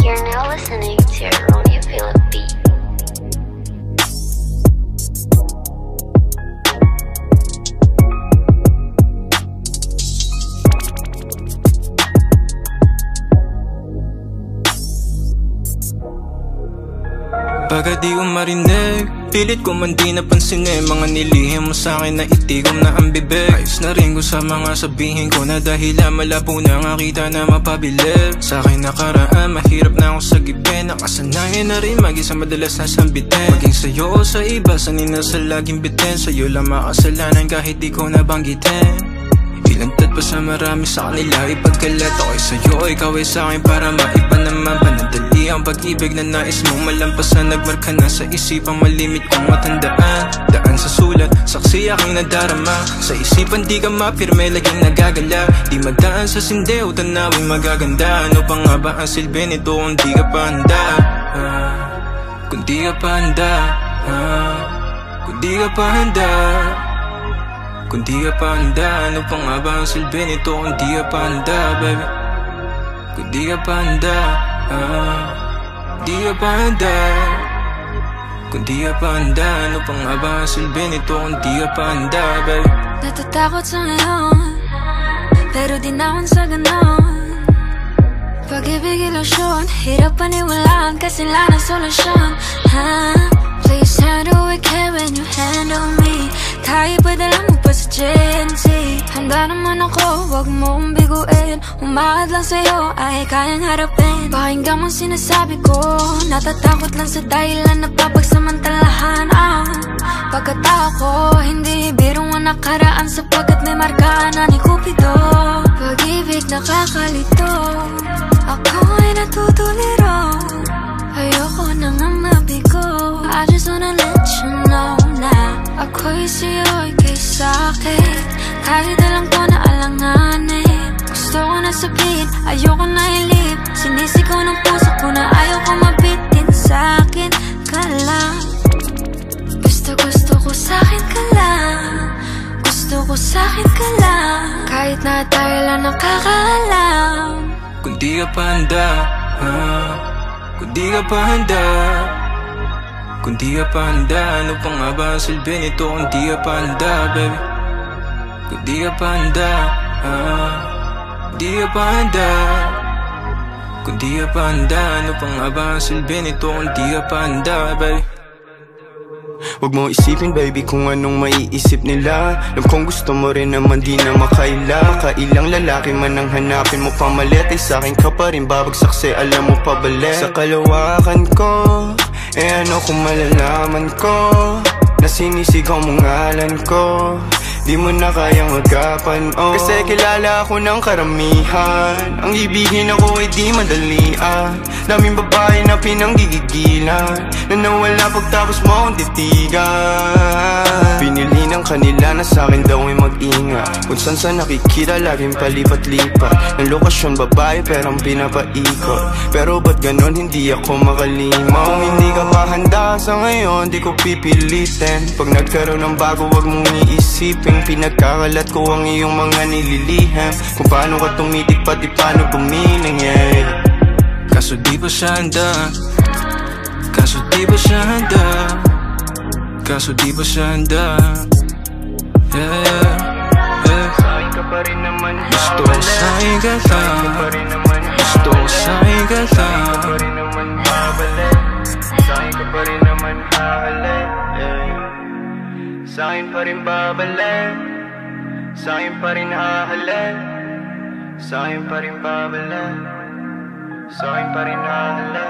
You're now listening to Ronnie Philippi. Baga di ko marinig, pilit ko man di napansin mga nilihim mo sa'kin na itigom na ang bibig. Ayos na rin ko sa mga sabihin ko na dahilan malabo na nga kita na mapabilib. Sa'kin nakaraan, mahirap na ako sa gibe. Nakasanayan na rin mag-isa madalas na sambitin. Maging sa'yo o sa iba, sanay na sa laging bitin. Sa'yo lang makasalanan kahit di ko nabanggitin. Ilantad pa sa marami sa kanila ipagkalat ako'y sa'yo, ikaw ay sa'kin para maiba naman. Panandali ang pag-ibig na nais mong malampasan. Nagmarka na sa isipang malimit kong matandaan. Daan sa sulat, saksi aking nadarama. Sa isipan di ka mapirme, laging nagagala. Di madaan sa sinde o tanawing magaganda. Ano pa nga ba ang silbi nito kung di ka pa handa? Kung di ka pa handa, kung di ka pa handa, kung di ka pa handa, ano pa nga ba ang silbi nito kung di ka pa handa, baby? Kung di ka pa handa, di ka pa handa. Kung di ka pa handa, ano pa nga ba ang silbi nito kung di ka pa handa, baby? Natatakot sa ngayon, pero di naman sa ganon. Pag-ibig ilusyon, hirap paniwalaan kasi wala na solusyon. Please handle it care when you handle me. Kahit padala mo pa sa GNC, handa naman ako, wag mong biguin. Umaad lang sa'yo ay kayang harapin. Pakinggan mo sinasabi ko, natatakot lang sa dahilan na papagsamantalahan. Pagkatao ko, hindi birong ang nakaraan sapagkat may markaan na ni Cupido. Pag-ibig nakakalito, ako ay natutuliro. Ayoko na nga mabigo, I just wanna let you know na ako'y sa'yo'y kay sa'kin. Kahit alam ko na alanganin, gusto ko na sabihin, ayoko na ilip. Sinisigaw ng puso ko na ayoko mabitin. Sa'kin ka lang, gusto ko sa'kin ka lang, gusto ko sa'kin ka lang. Kahit na tayo lang nakakaalam. Kung di ka pa handa, kung di ka pa handa, kung di ka pa handa, ano pa nga ba ang silbi nito kung di ka pa handa, baby? Kung di ka pa handa, di ka pa handa. Kung di ka pa handa, ano pa nga ba ang silbi nito kung di ka pa handa, baby? Huwag mo isipin baby kung anong maiisip nila. Alam kong gusto mo rin naman di na makaila. Makailang lalaki man ang hanapin mo pamalit, ay sa'kin ka pa rin babagsak sa alam mo pabalik. Sa kalawakan ko, ano kung malalaman ko na sinisigaw mong ngalan ko, di mo na kayang magapan, Kasi kilala ako ng karamihan, ang ibigin ako ay di madalian. Daming babae na pinanggigigilan, na nawala pagtapos mo akong titigan. Pinili ng kanila na sa'kin daw ay mag-ingat, kung saan sa nakikita laging palipat-lipat ng lokasyon babae pero ang pinapaikot. Pero ba't ganon hindi ako makalimaw? Kung hindi ka pa handa sa ngayon, di ko pipilitin. Pag nagkaroon ng bago wag mong iisipin, pinagkakalat ko ang iyong mga nililihim. Kung paano ka tumitik pati paano gumiling, yeah. Kaso di pa siya handa, kaso di pa siya handa, kaso di pa siya handa, yeah, yeah. Sa'kin ka pa rin naman gusto ko sa'kin ka lang, gusto ko sa'kin ka lang, sa'kin ka pa rin naman hahalik, sa'kin pa rin babalik, sa'kin pa rin hahalik, sa'kin pa rin babalik, sa'kin pa rin hahalik.